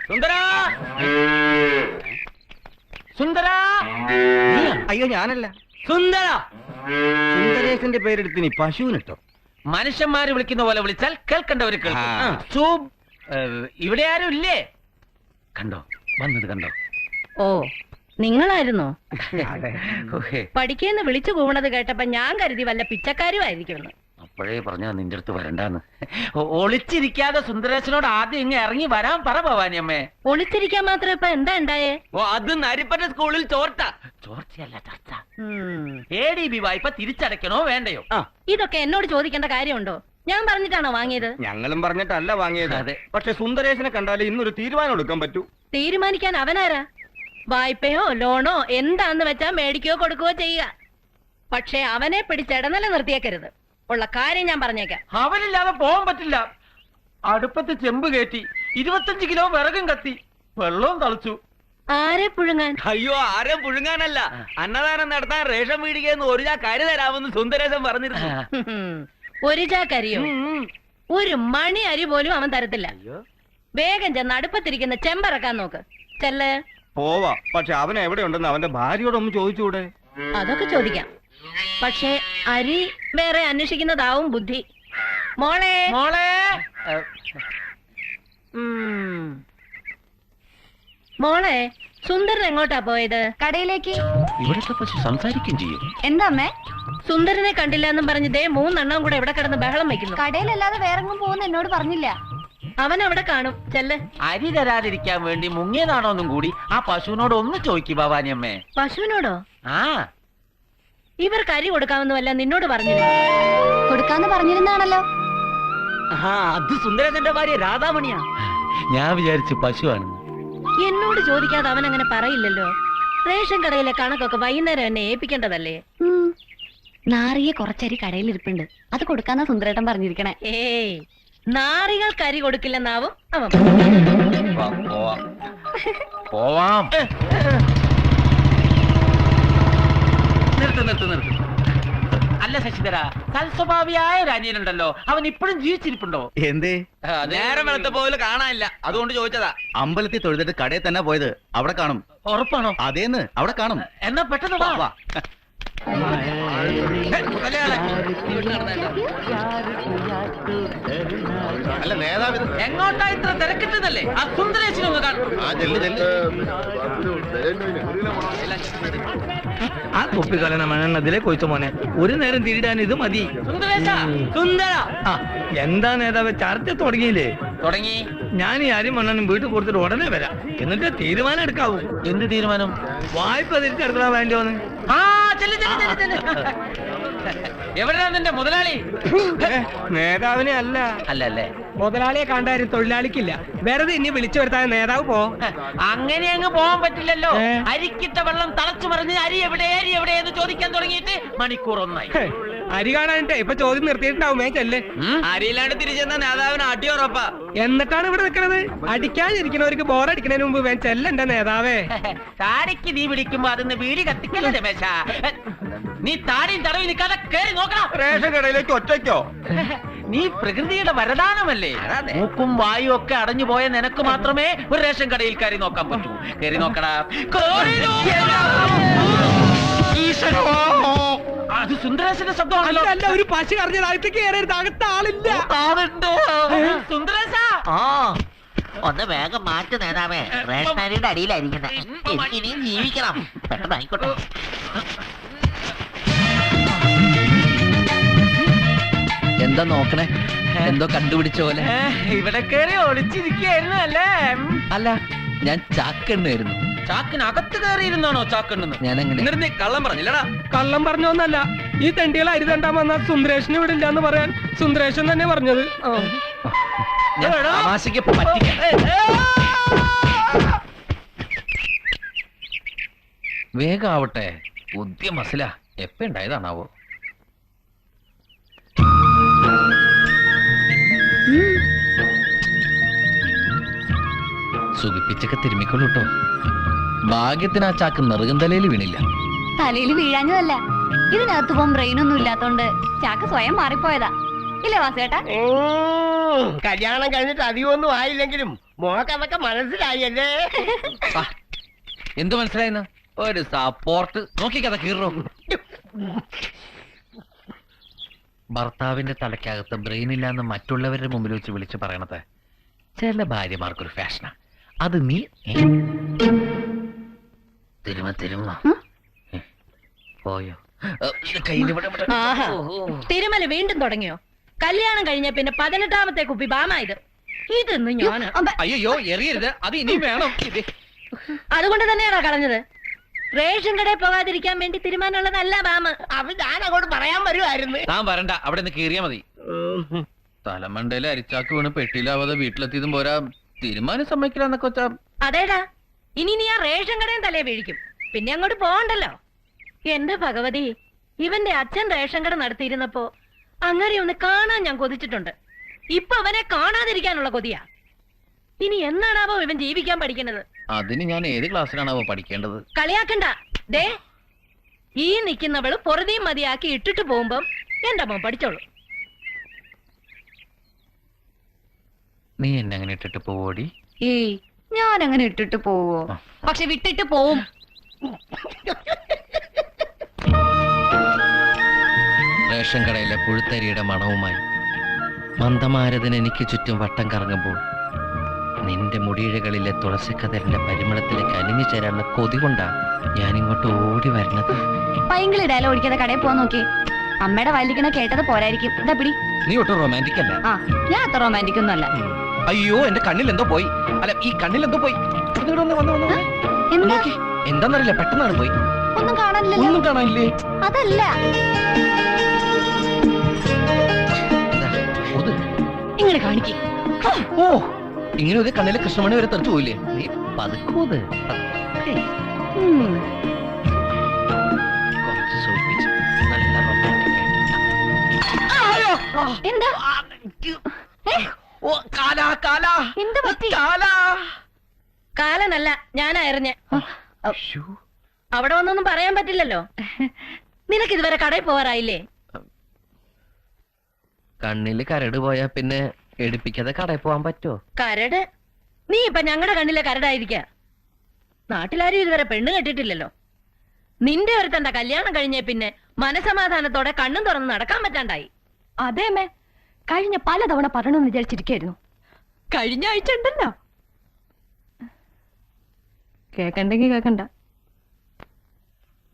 സുന്ദരാ സുന്ദരാ. അയ്യോ ഞാനല്ല, സുന്ദര. സുന്ദരേശന്റെ പേരെടുത്ത് നീ പശുവിനിട്ടോ? മനുഷ്യന്മാര് വിളിക്കുന്ന പോലെ വിളിച്ചാൽ കേൾക്കേണ്ടവര് കേൾക്കും. ഇവിടെ ആരും ഇല്ലേ? കണ്ടോ വന്നത് കണ്ടോ? ഓ നിങ്ങളായിരുന്നോ? പഠിക്കേന്ന് വിളിച്ചു കൂവണത് കേട്ടപ്പോ ഞാൻ കരുതി വല്ല പിച്ചക്കാരും ആയിരിക്കുമെന്ന്. അപ്പോഴേ പറഞ്ഞ നിന്റെ അടുത്ത് വരണ്ടാന്ന്. ഒളിച്ചിരിക്കാതെ സുന്ദരേശനോട് ആദ്യം ഇങ്ങ് ഇറങ്ങി വരാൻ പറ ഭവാനിയമ്മേ. ഒളിച്ചിരിക്കാൻ മാത്രം ഇപ്പൊ എന്താ ഉണ്ടായേ? ഓ അത് നരിപ്പറ്റ സ്കൂളിൽ ചോർച്ചയല്ല ചർച്ച. ADB വായ്പ തിരിച്ചടയ്ക്കണോ വേണ്ടയോ? ഇതൊക്കെ എന്നോട് ചോദിക്കേണ്ട കാര്യമുണ്ടോ? ഞാൻ പറഞ്ഞിട്ടാണോ വാങ്ങിയത്? ഞങ്ങളും പറഞ്ഞിട്ടല്ല വാങ്ങിയത്. അതെ. പക്ഷെ സുന്ദരേശനെ കണ്ടാലേ ഇന്നൊരു തീരുമാനം എടുക്കാൻ പറ്റൂ. തീരുമാനിക്കാൻ അവനാരാ? വായ്പയോ ലോണോ എന്താന്ന് വെച്ചാ മേടിക്കുകയോ കൊടുക്കുകയോ ചെയ്യുക. പക്ഷെ അവനെ പിടിച്ചിടനില നിർത്തിയേക്കരുത്. ഉള്ള കാര്യം ഞാൻ പറഞ്ഞേക്കാം. അവനില്ലാതെ പോകാൻ പറ്റില്ല. അടുപ്പത്ത് ചെമ്പ് കയറ്റി 25 കിലോ വിറകും കത്തി വെള്ളവും തളിച്ചു. ആരെ പുഴുങ്ങാൻ? അയ്യോ ആരും പുഴുങ്ങാനല്ല, അന്നദാനം നടത്താൻ റേഷൻ വീടികയെന്ന് ഒരു ചാക്ക് അരി തരാമെന്ന് സുന്ദരേശൻ പറഞ്ഞിരുന്നു. ഒരു ചാക്കരിയോ? ഒരു മണി അരി പോലും അവൻ തരത്തില്ല. വേഗം ചെന്ന് അടുപ്പത്തിരിക്കുന്ന ചെമ്പറക്കാൻ നോക്ക്. ചെല്ല്. പോവാ, പക്ഷെ അവൻ എവിടെ ഉണ്ടെന്ന് അവന്റെ ഭാര്യയോടൊന്ന് ചോദിച്ചൂടെ? അതൊക്കെ ചോദിക്കാം. പക്ഷെ അരി വേറെ അന്വേഷിക്കുന്നതാവും ബുദ്ധി. മോളെ മോളെ മോളെ സുന്ദരൻ എങ്ങോട്ടാ പോയത്? കടയിലേക്ക്. ഇവിടുത്തെ പശു സംസാരിക്കും ചെയ്യും. എന്താ അമ്മേ? സുന്ദരനെ കണ്ടില്ല എന്നും പറഞ്ഞ് ദേ 3 എണ്ണം കൂടെ ഇവിടെ കിടന്ന് ബഹളം വെക്കുന്നു. കടയിലല്ലാതെ വേറെങ്ങും പോകുന്ന എന്നോട് പറഞ്ഞില്ല. അവൻ അവിടെ കാണും. ചെല്ല്. അരി തരാതിരിക്കാൻ വേണ്ടി മുങ്ങിയതാണോന്നും കൂടി ആ പശുവിനോട് ഒന്ന് ചോദിക്കും ഭവാനിയമ്മേ. പശുവിനോടോ? ആ ഇവർക്ക് അരി കൊടുക്കാമെന്നുമല്ല നിന്നോട് പറഞ്ഞിരുന്നു. കൊടുക്കാന്ന് പറഞ്ഞിരുന്നാണല്ലോ. അത് സുന്ദരേശന്റെ ഭാര്യ രാധാമണിയാ. ഞാൻ വിചാരിച്ചു പശുവാണ്. എന്നോട് ചോദിക്കാതെ അവൻ അങ്ങനെ പറയില്ലല്ലോ. റേഷൻ കടയിലെ കണക്കൊക്കെ വൈകുന്നേരം എന്നെ ഏൽപ്പിക്കേണ്ടതല്ലേ? നാറിയെ കുറച്ചരി കടയിലിരിപ്പുണ്ട്, അത് കൊടുക്കാന്നാ സുന്ദരേട്ടൻ പറഞ്ഞിരിക്കണേ. ഏയ് നാറികൾക്ക് അരി കൊടുക്കില്ലെന്നാവും അവൻ. പോവാം. നിർത്ത്. അല്ല ശശിധര, തൽസ്വഭാവിയായ ഒരു അനിയനുണ്ടല്ലോ, അവൻ ഇപ്പോഴും ജീവിച്ചിരിപ്പുണ്ടോ? എന്തേ? നേരം വെളുത്ത പോലെ കാണാനില്ല, അതുകൊണ്ട് ചോദിച്ചതാ. അമ്പലത്തിൽ തൊഴുതിട്ട് കടയിൽ തന്നെ പോയത്. അവിടെ കാണും. ഉറപ്പാണോ? അതേന്ന് അവിടെ കാണും. എന്നാ പെട്ടെന്ന് വാ. അല്ല നേതാവ് എങ്ങോട്ടാ ഇത്ര തിരക്കിട്ടതല്ലേ? ആ സുന്ദരേശനൊന്ന് കാണും. ആ കുപ്പിക്കലന മണ്ണെണ്ണതിലെ കൊയ്ത്തു മോനെ, ഒരു നേരം തിരിടാൻ ഇത് മതി. സുന്ദരേശ, സുന്ദര എന്താ നേതാവ്, ചർച്ച തുടങ്ങിയില്ലേ? തുടങ്ങി. ഞാൻ ഈ അരി മണ്ണെണ്ണും വീട്ടിൽ കൊടുത്തിട്ട് ഉടനെ വരാം, എന്നിട്ട് തീരുമാനം എടുക്കാവൂ. എന്ത് തീരുമാനം? വായ്പ തിരിച്ചെടുക്കാൻ വേണ്ടിയോന്ന്. ആ ചെല്ല്. എവിടെയാ നിന്റെ മുതലാളി? നേതാവിനെ അല്ല. അല്ലല്ലേ? മുതലാളിയെ കണ്ടാരും തൊഴിലാളിക്കില്ല. വെറുതെ ഇനി വിളിച്ചു വരുത്താൻ നേതാവ് പോ. അങ്ങനെ അങ്ങ് പോകാൻ പറ്റില്ലല്ലോ. അരിക്കിട്ട വെള്ളം തളച്ചു മറിഞ്ഞ് അരി എവിടെ എന്ന് ചോദിക്കാൻ തുടങ്ങിയിട്ട് മണിക്കൂർ 1 ആയി. അരി കാണാനിട്ടേ ഇപ്പൊ ചോദ്യം നിർത്തിയിട്ടുണ്ടാവുമേ. ചെല്ല്. അരിയില്ലാണ്ട് തിരിച്ചെന്ന നേതാവിന് അടിയുറപ്പാ. എന്നിട്ടാണ് ഇവിടെ നിൽക്കണത്. അടിക്കാതിരിക്കണവർക്ക് ബോറടിക്കണതിന് മുമ്പ് വേൻ ചെല്ലെന്റെ നേതാവേ. താടിക്ക് നീ വിളിക്കുമ്പോ അതിന്ന് വീടി കത്തിക്കല്ലേ രമേശ? നീ താടിയും തടവി നിൽക്കാതെ കേറി നോക്കണം. റേഷൻ കടയിലേക്ക് ഒറ്റയ്ക്കോ? നീ പ്രകൃതിയുടെ വരദാനമല്ലേ. മൂക്കും വായും ഒക്കെ അടഞ്ഞു പോയ നിനക്ക് മാത്രമേ ഒരു റേഷൻ കടയിൽ കയറി നോക്കാൻ പറ്റൂ. കയറി നോക്കടാ. അത് സുന്ദരേശന്റെ ശബ്ദമാണല്ലോ. അല്ല, ഒരു പശു അറിഞ്ഞതായിട്ട് കയറരുത്, അകത്ത് ആളില്ല. സുന്ദരേശ, ഒന്ന് വേഗം മാറ്റു നേതാവേ, റേഷനരിയുടെ അടിയിലായിരിക്കുന്നത്. എനിക്കിനിയും ജീവിക്കണം, പെട്ടെന്നായിക്കോട്ടെ. എന്താ നോക്കണേ? എന്തോ കണ്ടുപിടിച്ച പോലെ. ഇവിടെ കയറി ഒളിച്ചിരിക്കുകയായിരുന്നു അല്ലേ? അല്ല, ഞാൻ ചാക്കെണ്ണായിരുന്നു. ചാക്കിനകത്ത് കയറിയിരുന്നാണോ ചാക്കെണ്ണുന്നത്? ഞാൻ അങ്ങനെ നീ കള്ളം പറഞ്ഞില്ലടാ. കള്ളം പറഞ്ഞോന്നല്ല, ഈ തെണ്ടികൾ അരി തണ്ടാൻ വന്നാൽ സുന്ദരേഷന് ഇവിടെ ഇല്ലാന്ന് പറയാൻ സുന്ദരേഷൻ തന്നെ പറഞ്ഞത്. വേഗാവട്ടെ, പുതിയ മസില എപ്പ ഉണ്ടായതാണാവോ? സുഖിപ്പിച്ചൊക്കെ തിരുമ്മിക്കൊള്ളൂ കേട്ടോ. ഭാഗ്യത്തിന് ആ ചാക്ക് നെറുകം തലയിൽ വീണില്ല. തലയിൽ വീഴാഞ്ഞതല്ല, ഇതിനകത്ത് പോകാൻ ബ്രെയിനൊന്നും ഇല്ലാത്തോണ്ട് ചാക്ക് സ്വയം മാറിപ്പോയതാ. ഇല്ലേ വാസേട്ടാ? കല്യാണം കഴിഞ്ഞിട്ട് അധികമൊന്നും ആയില്ലെങ്കിലും മോക്കതൊക്കെ മനസ്സിലായല്ലേ? എന്ത് മനസ്സിലായിന്ന്? ഒരു സപ്പോർട്ട് നോക്കിക്കഥ കീറോ. ഭർത്താവിന്റെ തലയ്ക്കകത്ത് ബ്രെയിൻ ഇല്ലാന്ന് മറ്റുള്ളവരുടെ മുമ്പിൽ വെച്ച് വിളിച്ചു പറയണത് ചില ഭാര്യമാർക്കൊരു ഫാഷനാ. അത് നീ തിരുമ പോയോ? ആഹാ തിരുമല വീണ്ടും തുടങ്ങിയോ? കല്യാണം കഴിഞ്ഞ പിന്നെ 18ാമത്തെ കുപ്പി ബാമായത്. ഇതൊന്നും ഞാൻ അയ്യോ എറിയരുത്, അത് ഇനിയും വേണം. അതുകൊണ്ട് തന്നെയാണോ കളഞ്ഞത്? റേഷൻ കടയിൽ പോകാതിരിക്കാൻ വേണ്ടി തീരുമാനമുള്ളതല്ല ബാമ. അത് ഞാൻ അങ്ങോട്ട് പറയാൻ വരുമായിരുന്നു. താൻ വരണ്ട, അവിടെ നിന്ന് കീറിയാ മതി. തലമണ്ടയില് അരിച്ചാക്ക് വീണ് പെട്ടിയിലാവാതെ വീട്ടിലെത്തിയതും പോരാ, തീരുമാനം സമ്മതിക്കില്ലെന്നൊക്കെ വെച്ചാ. അതേടാ, ഇനി നീ ആ റേഷൻ കടയും തലേ വീഴിക്കും. പിന്നെ അങ്ങോട്ട് പോകണ്ടല്ലോ. എന്റെ ഭഗവതി, ഇവന്റെ അച്ഛൻ റേഷൻ കട നടത്തിയിരുന്നപ്പോ അങ്ങനെ ഒന്ന് കാണാൻ ഞാൻ കൊതിച്ചിട്ടുണ്ട്. ഇപ്പൊ അവനെ കാണാതിരിക്കാനുള്ള കൊതിയാ. ഇനി എന്നാണാവോ ഇവൻ ജീവിക്കാൻ പഠിക്കുന്നത്? അതിന് ഞാൻ ഏത് ക്ലാസ്സിലാണാവോ പഠിക്കേണ്ടത്? കളിയാക്കണ്ട. ദേ, ഈ നിൽക്കുന്നവള് പൊറുതിയും മതിയാക്കി ഇട്ടിട്ട് പോകുമ്പം എന്റെ മോൻ പഠിച്ചോളൂ. നീ എന്നെ അങ്ങനെ ഇട്ടിട്ട് പോവോടി? ഏയ് ഞാൻ അങ്ങനെ ഇട്ടിട്ട് പോവോ? പക്ഷെ വിട്ടിട്ട് പോവും. റേഷൻ കടയിലെ പുഴുത്തരിയുടെ മണവുമായി മന്ദമാരതൻ എനിക്ക് ചുറ്റും വട്ടം കറങ്ങുമ്പോൾ നിന്റെ മുടിയിഴകളിലെ തുളസിക്കതറിന്റെ പരിമളത്തിലേക്ക് അലിഞ്ഞു ചേരാനുള്ള കൊതി കൊണ്ടാ ഞാൻ ഇങ്ങോട്ട് ഓടി വരുന്നത്. പൈങ്കിളി ഡയലോഗ് ഓടിക്കാതെ കടയിൽ പോവാൻ നോക്കി. അമ്മയുടെ വായിലിരിക്കണ കേട്ടത് പോരായിരിക്കും. ഇതാ പിടി. നീ ഒട്ടും റൊമാൻറ്റിക് അല്ല. ആ, ഞാൻ അത്ര റൊമാൻറ്റിക് ഒന്നും അല്ല. അയ്യോ, എന്റെ കണ്ണിൽ എന്തോ പോയി. അല്ല, ഈ കണ്ണിൽ എന്തോ പോയി. എന്താ? എന്താന്നറിയില്ല, പെട്ടെന്നാണ് പോയി. ഒന്നും കാണാനില്ലല്ലോ. ഒന്നും കാണാനില്ലേ? അതല്ല, ഇങ്ങനെ കാണിക്കേ. ഓ, ഇങ്ങനെ ഒരു കണ്ണിലെ കൃഷ്ണമണി വരെ തെറിച്ചു പോയില്ലേ? നീ പതുക്കൂത് കുറച്ച് സൂചിപ്പിച്ചു. നല്ല റൊമാൻറ്റിക് ആയിട്ട്. എന്താ എന്ത് പറ്റി? കാലനല്ല, ഞാനാ എറിഞ്ഞ. അവിടെ വന്നൊന്നും പറയാൻ പറ്റില്ലല്ലോ. നിനക്ക് ഇതുവരെ കടയിൽ പോവാറായില്ലേ? കണ്ണില് കരട് പോയാ പിന്നെ എടുപ്പിക്കാതെ കടയിൽ പോവാൻ പറ്റുമോ? കരട്? നീ ഇപ്പൊ ഞങ്ങളുടെ കണ്ണിലെ കരടായിരിക്ക. നാട്ടിലാരും ഇതുവരെ പെണ്ണ് കെട്ടിട്ടില്ലല്ലോ. നിന്റെ ഒരുത്തന്റെ കല്യാണം കഴിഞ്ഞേ പിന്നെ മനസമാധാനത്തോടെ കണ്ണും തുറന്ന് നടക്കാൻ പറ്റാണ്ടായി. അതേ അമ്മേ, കഴിഞ്ഞ പലതവണ പറയണമെന്ന് വിചാരിച്ചിരിക്കായിരുന്നു. കഴിഞ്ഞ ആഴ്ച ഉണ്ടല്ലോ. കേക്കണ്ടെങ്കി കേക്കണ്ട.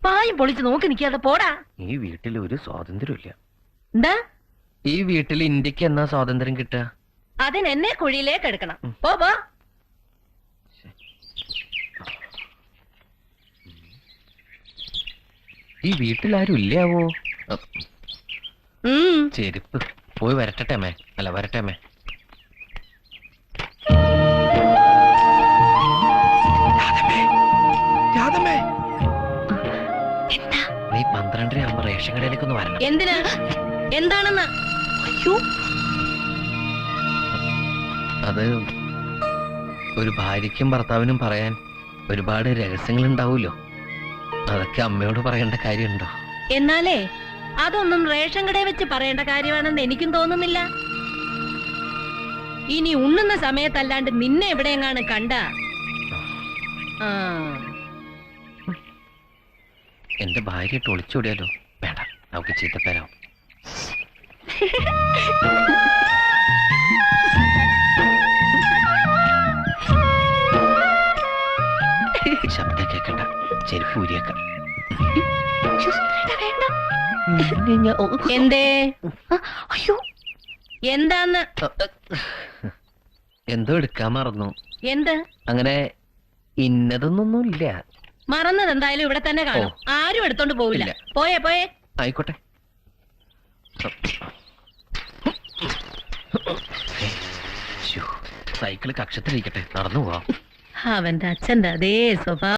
പായും പൊളിച്ച് നോക്കി നിൽക്കാതെ പോടാ. ഈ വീട്ടിൽ ഒരു സ്വാതന്ത്ര്യമില്ല. എന്താ? ഈ വീട്ടിൽ ഇന്ത്യക്ക് എന്നാ സ്വാതന്ത്ര്യം കിട്ടുക? അതിനെന്നെ കുഴിയിലേക്ക് എടുക്കണം. പോ പോ. ഈ വീട്ടിലാരും ഇല്ലാവോ? ചെരുപ്പ് പോയി വരട്ടെ അമ്മേ. അല്ല, വരട്ടെ അമ്മേ. നീ 12:30 ആകുമ്പോ റേഷൻ കടയിലേക്കൊന്ന് വരണം. എന്തിനാ? എന്താണെന്ന്? അത് ഒരു ഭാര്യയ്ക്കും ഭർത്താവിനും പറയാൻ ഒരുപാട് രഹസ്യങ്ങൾ ഉണ്ടാവൂലോ. അതൊക്കെ അമ്മയോട് പറയേണ്ട കാര്യമുണ്ടോ? എന്നാലേ അതൊന്നും റേഷൻ കടയിൽ വെച്ച് പറയേണ്ട കാര്യമാണെന്ന് എനിക്കും തോന്നുന്നില്ല. ഇനി ഉണ്ണുന്ന സമയത്തല്ലാണ്ട് നിന്നെ എവിടെയെങ്ങാണ് കണ്ട എന്റെ ഭാര്യയിട്ട് ഒളിച്ചോടിയാലോ? വേണ്ട, നമുക്ക് ചീത്തപ്പേരാവും. ശബ്ദം കേക്കണ്ട, ചെരുപ്പ് ഊരിയേക്കാം. എന്തേ? എന്താന്ന്? എന്തോ എടുക്കാൻ മറന്നു. എന്ത്? അങ്ങനെ ഇന്നതൊന്നൊന്നും ഇല്ല. മറന്നത് എന്തായാലും ഇവിടെ തന്നെ കാണും. ആരും എടുത്തോണ്ട് പോവില്ല. പോയേ പോയേ. ആയിക്കോട്ടെ. സൈക്കിള് കക്ഷത്തിലിരിക്കട്ടെ, നടന്നു പോവാം. അവന്റെ അച്ഛന്റെ അതേ സ്വഭാവം.